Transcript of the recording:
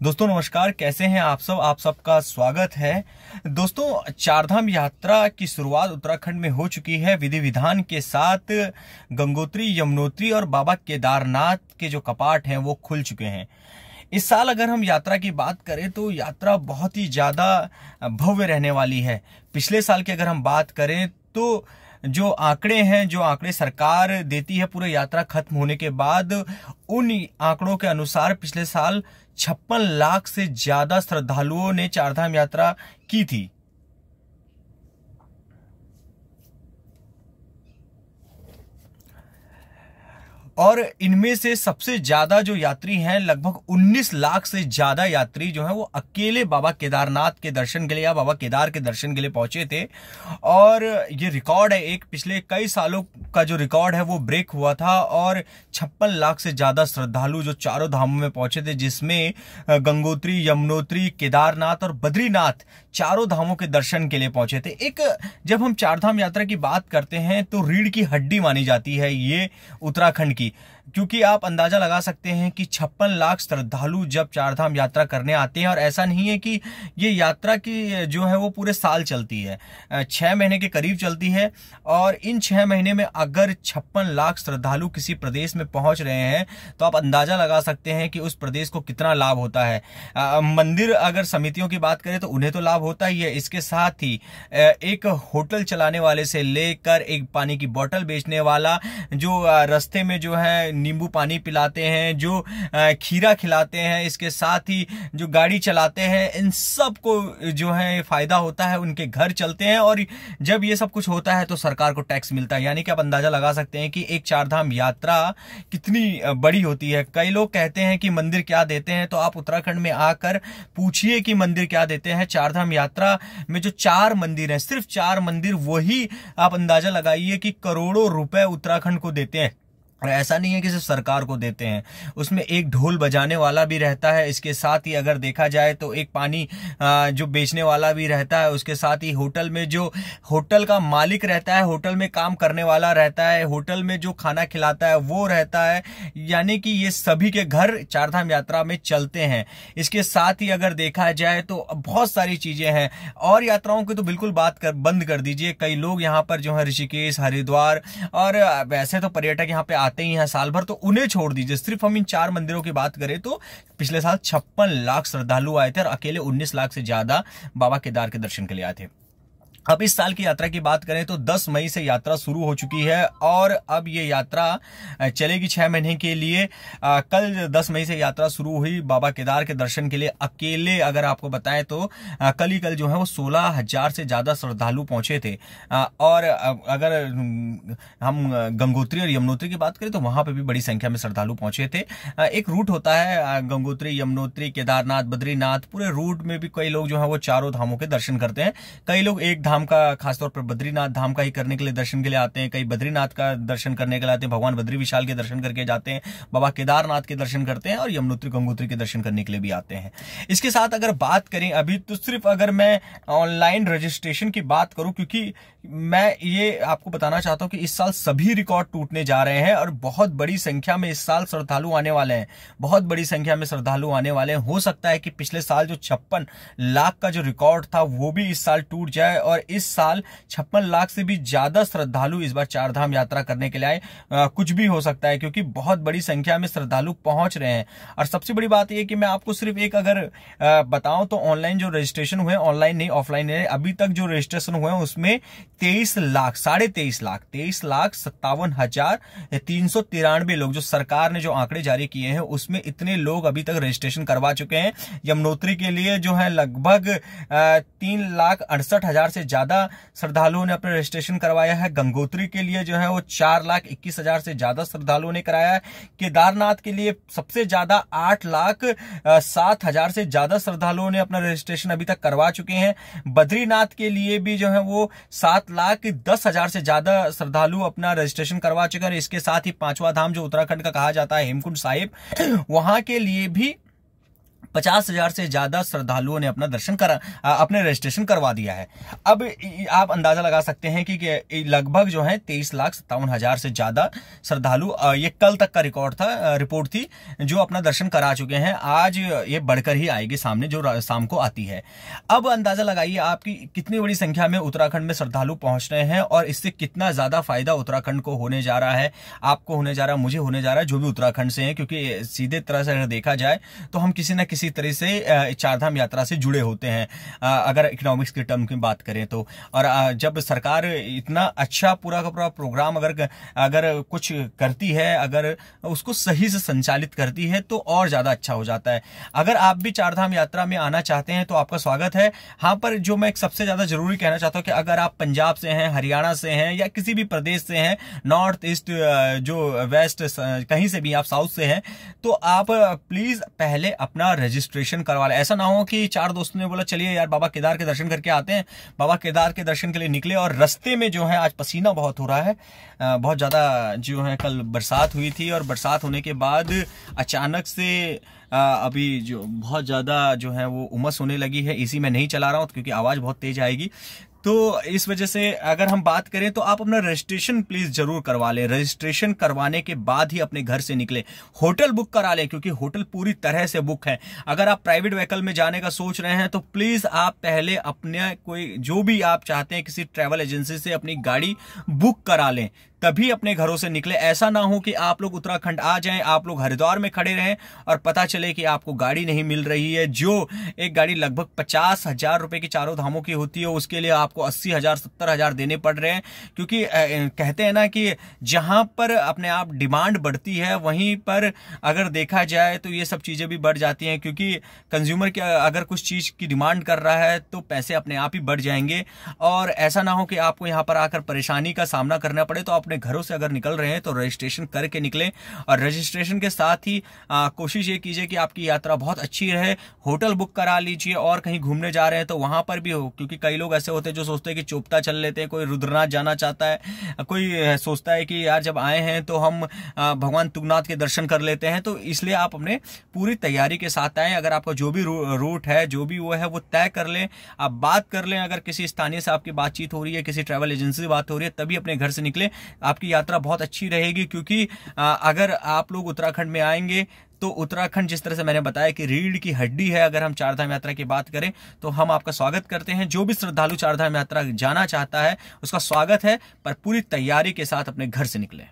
दोस्तों नमस्कार, कैसे हैं आप सब। आप सबका स्वागत है। दोस्तों, चारधाम यात्रा की शुरुआत उत्तराखंड में हो चुकी है। विधि विधान के साथ गंगोत्री, यमुनोत्री और बाबा केदारनाथ के जो कपाट हैं वो खुल चुके हैं। इस साल अगर हम यात्रा की बात करें तो यात्रा बहुत ही ज्यादा भव्य रहने वाली है। पिछले साल की अगर हम बात करें तो जो आंकड़े सरकार देती है पूरे यात्रा खत्म होने के बाद, उन आंकड़ों के अनुसार पिछले साल 56 लाख से ज्यादा श्रद्धालुओं ने चारधाम यात्रा की थी। और इनमें से सबसे ज्यादा जो यात्री हैं, लगभग 19 लाख से ज्यादा यात्री जो हैं वो अकेले बाबा केदारनाथ के दर्शन के लिए या बाबा केदार के दर्शन के लिए पहुंचे थे। और ये रिकॉर्ड है, एक पिछले कई सालों का जो रिकॉर्ड है वो ब्रेक हुआ था। और 56 लाख से ज्यादा श्रद्धालु जो चारों धामों में पहुंचे थे, जिसमें गंगोत्री, यमुनोत्री, केदारनाथ और बद्रीनाथ चारों धामों के दर्शन के लिए पहुंचे थे। एक जब हम चारधाम यात्रा की बात करते हैं तो रीढ़ की हड्डी मानी जाती है ये उत्तराखंड की, क्योंकि आप अंदाजा लगा सकते हैं कि 56 लाख श्रद्धालु जब चारधाम यात्रा करने आते हैं। और ऐसा नहीं है कि ये यात्रा की जो है वो पूरे साल चलती है, 6 महीने के करीब चलती है। और इन 6 महीने में अगर 56 लाख श्रद्धालु किसी प्रदेश में पहुंच रहे हैं तो आप अंदाजा लगा सकते हैं कि उस प्रदेश को कितना लाभ होता है। मंदिर अगर समितियों की बात करें तो उन्हें तो लाभ होता ही है। इसके साथ ही एक होटल चलाने वाले से लेकर एक पानी की बोतल बेचने वाला, जो रास्ते में जो है नींबू पानी पिलाते हैं, जो खीरा खिलाते हैं, इसके साथ ही जो गाड़ी चलाते हैं, इन सब को जो है फायदा होता है, उनके घर चलते हैं। और जब ये सब कुछ होता है तो सरकार को टैक्स मिलता है। यानी कि आप अंदाजा लगा सकते हैं कि एक चारधाम यात्रा कितनी बड़ी होती है। कई लोग कहते हैं कि मंदिर क्या देते हैं, तो आप उत्तराखंड में आकर पूछिए कि मंदिर क्या देते हैं। चारधाम यात्रा में जो 4 मंदिर हैं, सिर्फ 4 मंदिर, वही आप अंदाजा लगाइए कि करोड़ों रुपए उत्तराखंड को देते हैं। और ऐसा नहीं है कि सिर्फ सरकार को देते हैं, उसमें एक ढोल बजाने वाला भी रहता है। इसके साथ ही अगर देखा जाए तो एक पानी जो बेचने वाला भी रहता है। उसके साथ ही होटल में जो होटल का मालिक रहता है, होटल में काम करने वाला रहता है, होटल में जो खाना खिलाता है वो रहता है। यानी कि ये सभी के घर चारधाम यात्रा में चलते हैं। इसके साथ ही अगर देखा जाए तो बहुत सारी चीजें हैं। और यात्राओं की तो बिल्कुल बंद कर दीजिए। कई लोग यहाँ पर जो है ऋषिकेश, हरिद्वार, और वैसे तो पर्यटक यहाँ पे आते ही हैं साल भर, तो उन्हें छोड़ दीजिए। सिर्फ हम इन 4 मंदिरों की बात करें तो पिछले साल 56 लाख श्रद्धालु आए थे और अकेले 19 लाख से ज्यादा बाबा केदार के दर्शन के लिए आए थे। अब इस साल की यात्रा की बात करें तो 10 मई से यात्रा शुरू हो चुकी है और अब ये यात्रा चलेगी 6 महीने के लिए। कल 10 मई से यात्रा शुरू हुई बाबा केदार के दर्शन के लिए। अकेले अगर आपको बताएं तो कल जो है वो 16,000 से ज्यादा श्रद्धालु पहुंचे थे। और अगर हम गंगोत्री और यमुनोत्री की बात करें तो वहां पर भी बड़ी संख्या में श्रद्धालु पहुंचे थे। एक रूट होता है गंगोत्री, यमुनोत्री, केदारनाथ, बद्रीनाथ, पूरे रूट में भी कई लोग जो है वो चारों धामों के दर्शन करते हैं। कई लोग एक धाम का, खासतौर पर बद्रीनाथ धाम का ही करने के लिए दर्शन के लिए आते हैं। कई बद्रीनाथ का दर्शन करने के लिए आते हैं, भगवान बद्री विशाल के दर्शन करके जाते हैं, बाबा केदारनाथ के दर्शन करते हैं और यमुनोत्री, गंगोत्री के दर्शन करने के लिए भी आते हैं। इसके साथ अगर बात करें अभी तो सिर्फ अगर मैं ऑनलाइन रजिस्ट्रेशन की बात करूं, क्योंकि मैं ये आपको बताना चाहता हूं कि इस साल सभी रिकॉर्ड टूटने जा रहे हैं और बहुत बड़ी संख्या में इस साल श्रद्धालु आने वाले हैं। बहुत बड़ी संख्या में श्रद्धालु आने वाले हैं। हो सकता है कि पिछले साल जो 56 लाख का जो रिकॉर्ड था वो भी इस साल टूट जाए और इस साल 56 लाख से भी ज्यादा श्रद्धालु इस बार चारधाम यात्रा करने के लिए आए। कुछ भी हो सकता है, क्योंकि बहुत बड़ी संख्या में श्रद्धालु पहुंच रहे हैं। और सबसे बड़ी बात यह कि मैं आपको सिर्फ एक अगर बताऊं तो ऑनलाइन जो रजिस्ट्रेशन हुए, ऑनलाइन नहीं ऑफलाइन है, अभी तक जो रजिस्ट्रेशन हुए उसमें 23 लाख 57,393 लोग, जो सरकार ने जो आंकड़े जारी किए हैं उसमें इतने लोग अभी तक रजिस्ट्रेशन करवा चुके हैं। यमुनोत्री के लिए जो है लगभग 3,68,000 से ज्यादा श्रद्धालुओं ने अपना रजिस्ट्रेशन करवाया है। गंगोत्री के लिए जो है वो 4,21,000 से ज्यादा श्रद्धालुओं ने कराया है। केदारनाथ के लिए सबसे ज्यादा 8,07,000 से ज्यादा श्रद्धालुओं ने अपना रजिस्ट्रेशन अभी तक करवा चुके हैं। बद्रीनाथ के लिए भी जो है वो 7,10,000 से ज्यादा श्रद्धालु अपना रजिस्ट्रेशन करवा चुके हैं। इसके साथ ही 5वां धाम जो उत्तराखंड का कहा जाता है हेमकुंड साहिब, वहां के लिए भी 50,000 से ज्यादा श्रद्धालुओं ने अपने रजिस्ट्रेशन करवा दिया है। अब आप अंदाजा लगा सकते हैं कि लगभग जो है 23,57,000 से ज्यादा श्रद्धालु, ये कल तक का रिपोर्ट थी, जो अपना दर्शन करा चुके हैं। आज ये बढ़कर ही आएगी सामने, जो शाम को आती है। अब अंदाजा लगाइए आपकी कितनी बड़ी संख्या में उत्तराखंड में श्रद्धालु पहुंच रहे हैं और इससे कितना ज्यादा फायदा उत्तराखंड को होने जा रहा है, आपको होने जा रहा है, मुझे होने जा रहा है, जो भी उत्तराखंड से है। क्योंकि सीधे तरह से अगर देखा जाए तो हम किसी न किसी तरह से चारधाम यात्रा से जुड़े होते हैं, अगर इकोनॉमिक्स के टर्म की बात करें तो। और जब सरकार इतना अच्छा पूरा का पूरा प्रोग्राम अगर कुछ करती है, अगर उसको सही से संचालित करती है, तो और ज्यादा अच्छा हो जाता है। अगर आप भी चारधाम यात्रा में आना चाहते हैं तो आपका स्वागत है। हाँ, पर जो मैं सबसे ज्यादा जरूरी कहना चाहता हूं कि अगर आप पंजाब से हैं, हरियाणा से हैं, या किसी भी प्रदेश से हैं, नॉर्थ ईस्ट, जो वेस्ट, कहीं से भी, आप साउथ से हैं, तो आप प्लीज पहले अपना रजिस्ट्रेशन करवा लें। ऐसा ना हो कि 4 दोस्तों ने बोला चलिए यार बाबा केदार के दर्शन करके आते हैं, बाबा केदार के दर्शन के लिए निकले और रास्ते में जो है, आज पसीना बहुत हो रहा है, बहुत ज्यादा जो है, कल बरसात हुई थी और बरसात होने के बाद अचानक से अभी जो बहुत ज्यादा जो है वो उमस होने लगी है। इसी में नहीं चला रहा हूं क्योंकि आवाज बहुत तेज आएगी। तो इस वजह से अगर हम बात करें तो आप अपना रजिस्ट्रेशन प्लीज जरूर करवा लें। रजिस्ट्रेशन करवाने के बाद ही अपने घर से निकले। होटल बुक करा लें क्योंकि होटल पूरी तरह से बुक है। अगर आप प्राइवेट व्हीकल में जाने का सोच रहे हैं तो प्लीज आप पहले अपने कोई, जो भी आप चाहते हैं, किसी ट्रैवल एजेंसी से अपनी गाड़ी बुक करा लें, तभी अपने घरों से निकले। ऐसा ना हो कि आप लोग उत्तराखंड आ जाएं, आप लोग हरिद्वार में खड़े रहें और पता चले कि आपको गाड़ी नहीं मिल रही है। जो एक गाड़ी लगभग 50,000 रुपए की चारों धामों की होती है, उसके लिए आपको 80,000 70,000 देने पड़ रहे हैं। क्योंकि कहते हैं ना कि जहां पर अपने आप डिमांड बढ़ती है, वहीं पर अगर देखा जाए तो ये सब चीजें भी बढ़ जाती हैं। क्योंकि कंज्यूमर की अगर कुछ चीज की डिमांड कर रहा है तो पैसे अपने आप ही बढ़ जाएंगे। और ऐसा ना हो कि आपको यहां पर आकर परेशानी का सामना करना पड़े। तो अपने घरों से अगर निकल रहे हैं तो रजिस्ट्रेशन करके निकलें। और रजिस्ट्रेशन के साथ ही कोशिश ये कीजिए कि आपकी यात्रा बहुत अच्छी रहे। होटल बुक करा लीजिए और कहीं घूमने जा रहे हैं तो वहां पर भी हो, क्योंकि कई लोग ऐसे होते हैं जो सोचते हैं कि चोपता चल लेते हैं, कोई रुद्रनाथ जाना चाहता है, कोई सोचता है कि यार जब आए हैं तो हम भगवान तुंगनाथ के दर्शन कर लेते हैं। तो इसलिए आप अपने पूरी तैयारी के साथ आए। अगर आपका जो भी रूट है, जो भी वो है, वो तय कर लें, आप बात कर लें। अगर किसी स्थानीय से आपकी बातचीत हो रही है, किसी ट्रैवल एजेंसी से बात हो रही है, तभी अपने घर से निकले। आपकी यात्रा बहुत अच्छी रहेगी। क्योंकि अगर आप लोग उत्तराखंड में आएंगे तो उत्तराखंड, जिस तरह से मैंने बताया कि रीढ़ की हड्डी है, अगर हम चारधाम यात्रा की बात करें तो हम आपका स्वागत करते हैं। जो भी श्रद्धालु चारधाम यात्रा जाना चाहता है उसका स्वागत है, पर पूरी तैयारी के साथ अपने घर से निकले।